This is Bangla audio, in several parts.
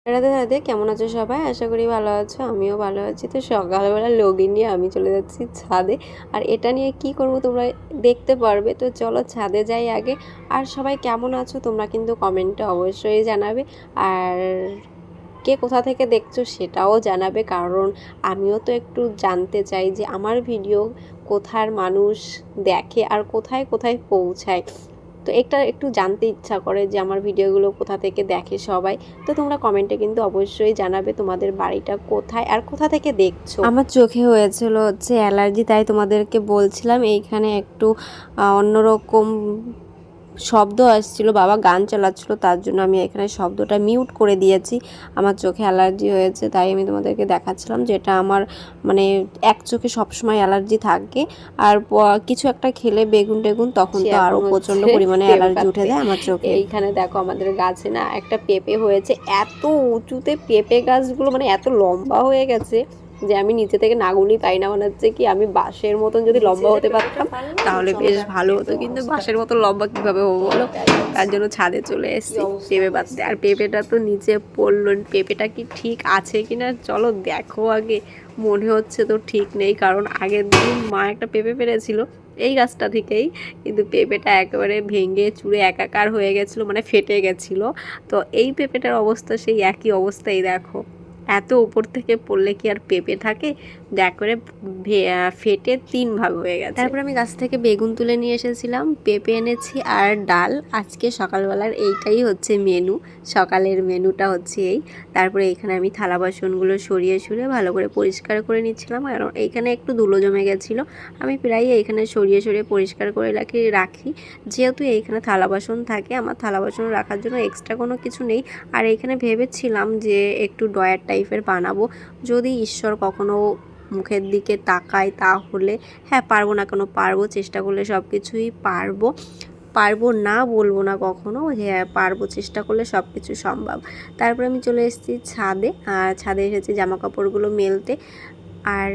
রাধে রাধে, কেমন আছো সবাই? আশা করি ভালো আছো, আমিও ভালো আছি। তো সকালবেলা লগিন নিয়ে আমি চলে যাচ্ছি ছাদে। আর এটা নিয়ে কি করব তোমরা দেখতে পারবে। তো চলো ছাদে যাই আগে। আর সবাই কেমন আছো তোমরা কিন্তু কমেন্টে অবশ্যই জানাবে। আর কে কোথা থেকে দেখছো সেটাও জানাবে, কারণ আমিও তো একটু জানতে চাই যে আমার ভিডিও কোথার মানুষ দেখে আর কোথায় কোথায় পৌঁছায়। তো এটা একটু জানতে ইচ্ছা করে যে আমার ভিডিওগুলো কোথা থেকে দেখে সবাই। তো তোমরা কমেন্টে কিন্তু অবশ্যই জানাবে তোমাদের বাড়িটা কোথায় আর কোথা থেকে দেখছো। আমার চোখে হয়েছিল হচ্ছে অ্যালার্জি, তাই তোমাদেরকে বলছিলাম। এইখানে একটু অন্যরকম শব্দ আসছিল, বাবা গান চালাচ্ছিল, তার জন্য আমি এখানে শব্দটা মিউট করে দিয়েছি। আমার চোখে অ্যালার্জি হয়েছে, তাই আমি তোমাদেরকে দেখাচ্ছিলাম যে এটা আমার মানে এক চোখে সবসময় অ্যালার্জি থাকে। আর কিছু একটা খেলে বেগুন টেগুন তখন তো আরও প্রচণ্ড পরিমাণে অ্যালার্জি উঠে যায় আমার চোখে। এইখানে দেখো আমাদের গাছে না একটা পেঁপে হয়েছে, এত উঁচুতে পেঁপে গাছগুলো, মানে এত লম্বা হয়ে গেছে যে আমি নিচে থেকে নাগুলি পাই না। মনে হচ্ছে কি আমি বাঁশের মতন যদি লম্বা হতে পারতাম তাহলে বেশ ভালো হতো, কিন্তু বাঁশের মতো লম্বা কিভাবে হবো বলো? তার জন্য ছাদে চলে এসেছি পেঁপে পাততে। আর পেঁপেটা তো নিচে পড়লো, পেঁপেটা কি ঠিক আছে কিনা চলো দেখো আগে। মনে হচ্ছে তো ঠিক নেই, কারণ আগের দিন মা একটা পেঁপে পেরেছিল এই গাছটা থেকেই, কিন্তু পেঁপেটা একেবারে ভেঙে চুরে একাকার হয়ে গেছিলো, মানে ফেটে গেছিলো। তো এই পেঁপেটার অবস্থা সেই একই অবস্থাই দেখো। এত উপর থেকে পড়লে কি আর পেঁপে থাকে? দেখ করে ফেটে 3 ভাগ হয়ে গেছে। তারপর আমি গাছ থেকে বেগুন তুলে নিয়ে এসেছিলাম, পেঁপে এনেছি আর ডাল। আজকে সকালবেলার এইটাই হচ্ছে মেনু, সকালের মেনুটা হচ্ছে এই। তারপরে এখানে আমি থালা বাসনগুলো সরিয়ে ভালো করে পরিষ্কার করে নিচ্ছিলাম, কারণ এইখানে একটু ধুলো জমে গেছিলো। আমি প্রায় এইখানে সরিয়ে পরিষ্কার করে রাখি। যেহেতু এইখানে থালা বাসন থাকে, আমার থালা বাসন রাখার জন্য এক্সট্রা কোনো কিছু নেই। আর এইখানে ভেবেছিলাম যে একটু ডয়ার টাইপের বানাবো, যদি ঈশ্বর কখনো মুখের দিকে তাকায় তাহলে। হ্যাঁ, পারবো না কেন, পারবো, চেষ্টা করলে সব কিছুই পারবো। পারবো না বলবো না কখনো, হ্যাঁ পারবো, চেষ্টা করলে সব কিছু সম্ভব। তারপরে আমি চলে এসেছি ছাদে, আর ছাদে এসেছি জামা কাপড়গুলো মেলতে। আর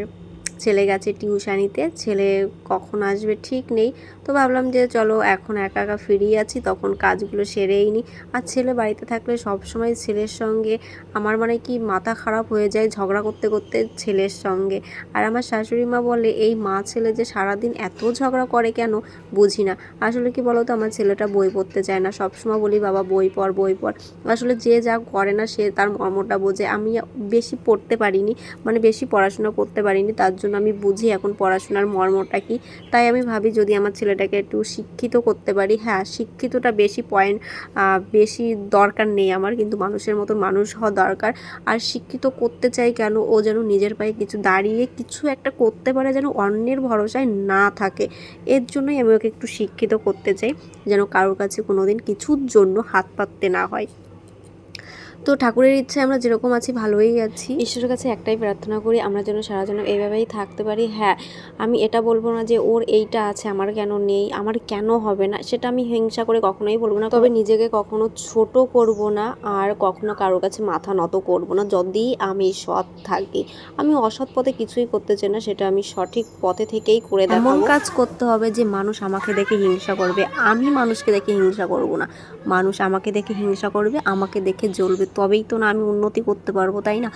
ছেলে গেছে টিউশানিতে, ছেলে কখন আসবে ঠিক নেই। তো ভাবলাম যে চলো এখন একা একা ফ্রি আছি, তখন কাজগুলো সেরেই নিই। আর ছেলে বাড়িতে থাকলে সব সময় ছেলের সঙ্গে আমার মানে কি মাথা খারাপ হয়ে যায় ঝগড়া করতে করতে ছেলের সঙ্গে। আর আমার শাশুড়ি মা বলে এই মা ছেলে যে সারাদিন এত ঝগড়া করে কেন বুঝি না। আসলে কি বলো তো, আমার ছেলেটা বই পড়তে চায় না। সবসময় বলি বাবা বই পড় বই পড়। আসলে যে যা করে না সে তার মর্মটা বোঝে। আমি বেশি পড়তে পারিনি, মানে বেশি পড়াশোনা করতে পারিনি, তার জন্য আমি বুঝি এখন পড়াশোনার মর্মটা কি। তাই আমি ভাবি যদি আমার ছেলেটাকে একটু শিক্ষিত করতে পারি। হ্যাঁ, শিক্ষিতটা বেশি বেশি দরকার নেই আমার, কিন্তু মানুষের মতো মানুষ হওয়া দরকার। আর শিক্ষিত করতে চাই কেন, ও যেন নিজের পায়ে কিছু দাঁড়িয়ে কিছু একটা করতে পারে, যেন অন্যের ভরসায় না থাকে। এর জন্যই আমি ওকে একটু শিক্ষিত করতে চাই, যেন কারোর কাছে কোনোদিন কিছুর জন্য হাত পাততে না হয়। তো ঠাকুরের ইচ্ছায় আমরা যেরকম আছি ভালোই আছি। ঈশ্বরের কাছে একটাই প্রার্থনা করি আমরা যেন সারা যেন এইভাবেই থাকতে পারি। হ্যাঁ, আমি এটা বলবো না যে ওর এইটা আছে আমার কেন নেই, আমার কেন হবে না, সেটা আমি হিংসা করে কখনোই বলবো না। তবে নিজেকে কখনো ছোট করব না, আর কখনো কারোর কাছে মাথা নত করব না যদি আমি সৎ থাকি। আমি অসৎ পথে কিছুই করতে চাই না, সেটা আমি সঠিক পথে থেকেই করে দেখাবো। এমন কাজ করতে হবে যে মানুষ আমাকে দেখে হিংসা করবে, আমি মানুষকে দেখে হিংসা করব না। মানুষ আমাকে দেখে হিংসা করবে, আমাকে দেখে জ্বলবে, তবেই তো না আমি উন্নতি করতে পারবো, তাই না?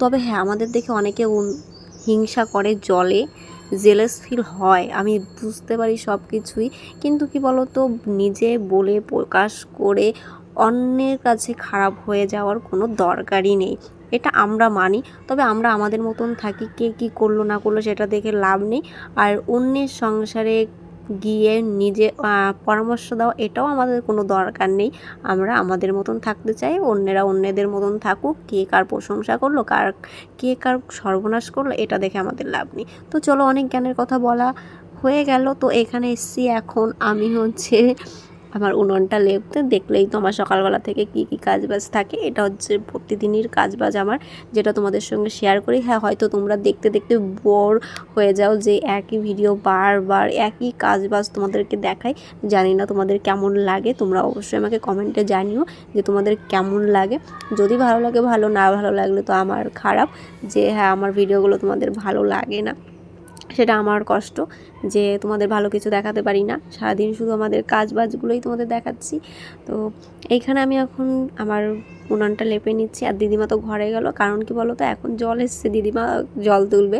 তবে হ্যাঁ, আমাদের দেখে অনেকে হিংসা করে, জ্বলে, জেলাস ফিল হয়, আমি বুঝতে পারি সব কিছুই। কিন্তু কি বলো তো, নিজে বলে প্রকাশ করে অন্যের কাছে খারাপ হয়ে যাওয়ার কোনো দরকারই নেই, এটা আমরা মানি। তবে আমরা আমাদের মতন থাকি, কে কী করলো না করলো সেটা দেখে লাভ নেই। আর অন্যের সংসারে গিয়ে নিজে পরামর্শ দেওয়া, এটাও আমাদের কোনো দরকার নেই। আমরা আমাদের মতন থাকতে চাই, অন্যেরা অন্যদের মতন থাকুক। কে কার প্রশংসা করলো, কে কার সর্বনাশ করলো, এটা দেখে আমাদের লাভ নেই। তো চলো, অনেক জ্ঞানের কথা বলা হয়ে গেল। তো এখানে এসছি এখন আমি হচ্ছে আমার উনুনটা লেপতে। দেখলেই তো আমার সকালবেলা থেকে কি কি কাজবাজ থাকে, এটা হচ্ছে প্রতিদিনের কাজবাজ আমার, যেটা তোমাদের সঙ্গে শেয়ার করি। হ্যাঁ, হয়তো তোমরা দেখতে দেখতে বোর হয়ে যাও যে একই ভিডিও বারবার একই কাজবাজ তোমাদেরকে দেখাই। জানি না তোমাদের কেমন লাগে, তোমরা অবশ্যই আমাকে কমেন্টে জানিও যে তোমাদের কেমন লাগে। যদি ভালো লাগে ভালো, না ভালো লাগলে তো আমার খারাপ, যে হ্যাঁ আমার ভিডিওগুলো তোমাদের ভালো লাগে না, সেটা আমার কষ্ট যে তোমাদের ভালো কিছু দেখাতে পারি না। সারাদিন শুধু আমাদের কাজ বাজগুলোই তোমাদের দেখাচ্ছি। তো এইখানে আমি এখন আমার উনানটা লেপে নিচ্ছি। আর দিদিমা তো ঘরে গেল, কারণ কি বলো তো এখন জল এসছে, দিদিমা জল তুলবে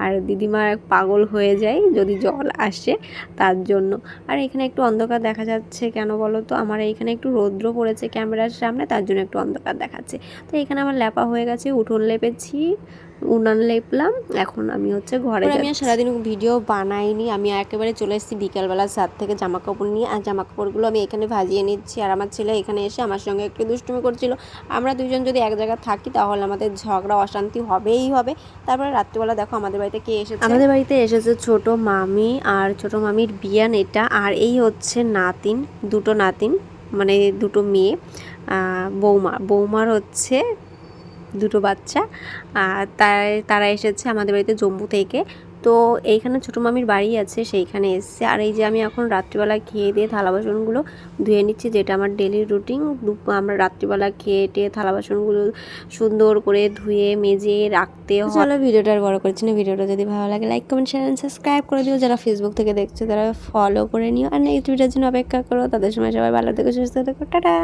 আর দিদিমা পাগল হয়ে যায় যদি জল আসে, তার জন্য। আর এখানে একটু অন্ধকার দেখা যাচ্ছে কেন বলো তো, আমার এইখানে একটু রৌদ্র পড়েছে ক্যামেরার সামনে, তার জন্য একটু অন্ধকার দেখাচ্ছে। তো এখানে আমার লেপা হয়ে গেছে, উঠোন লেপেছি, উনান লেপলাম, এখন আমি হচ্ছে ঘরে যাচ্ছি। আমি সারাদিন ভিডিও বানাইনি, আমি একেবারে চলে এসেছি বিকালবেলা ছাদ থেকে জামা কাপড় নিয়ে। আর জামা কাপড়গুলো আমি এখানে ভাজিয়ে নিচ্ছি, আর আমার ছেলে এখানে এসে আমার সঙ্গে একটু দুষ্টুমি করছিল। আমরা দুজন যদি এক জায়গায় থাকি তাহলে আমাদের ঝগড়া অশান্তি হবেই হবে। তারপরে রাত্রিবেলা দেখো আমাদের বাড়িতে কে এসেছে, আমাদের বাড়িতে এসেছে ছোট মামি, আর ছোট মামির বিয়ান এটা। আর এই হচ্ছে নাতিন, দুটো নাতিন মানে দুটো মেয়ে, বৌমার হচ্ছে দুটো বাচ্চা। আর তারা এসেছে আমাদের বাড়িতে জম্মু থেকে। তো এইখানে ছোটো মামির বাড়ি আছে, সেইখানে এসছে। আর এই যে আমি এখন রাত্রিবেলা খেয়ে দিয়ে থালা বাসনগুলো ধুয়ে নিচ্ছি, যেটা আমার ডেলি রুটিন। আমরা রাত্রিবেলা খেয়ে টেয়ে থালা বাসনগুলো সুন্দর করে ধুয়ে মেজে রাখতে হয়। চলো ভিডিওটা আর বড় করছি না, ভিডিওটা যদি ভালো লাগে like comment share and subscribe করে দিও। যারা ফেসবুক থেকে দেখছো তারা ফলো করে নিও, আর নেক্সট ভিডিওর জন্য অপেক্ষা করো। তাদের সময় সবাই ভালো থেকো, সুস্থ থেকো, টাটা।